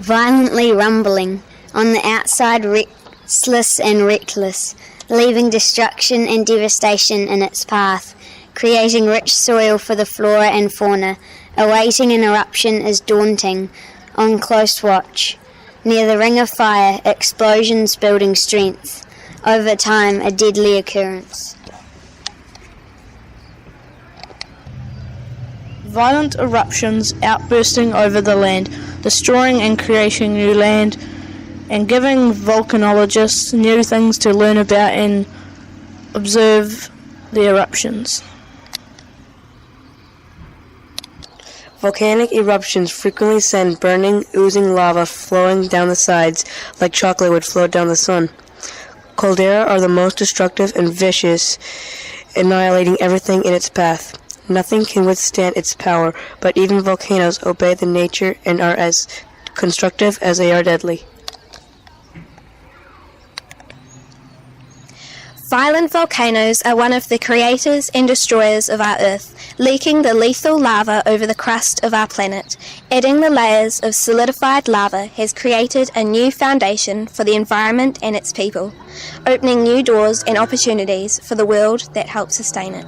violently rumbling, on the outside restless and reckless, leaving destruction and devastation in its path, creating rich soil for the flora and fauna. Awaiting an eruption is daunting, on close watch. Near the ring of fire, explosions building strength, over time a deadly occurrence. Violent eruptions outbursting over the land, destroying and creating new land, and giving volcanologists new things to learn about and observe the eruptions. Volcanic eruptions frequently send burning, oozing lava flowing down the sides like chocolate would float down the sun. Caldera are the most destructive and vicious, annihilating everything in its path. Nothing can withstand its power, but even volcanoes obey the nature and are as constructive as they are deadly. Violent volcanoes are one of the creators and destroyers of our Earth, leaking the lethal lava over the crust of our planet. Adding the layers of solidified lava has created a new foundation for the environment and its people, opening new doors and opportunities for the world that helps sustain it.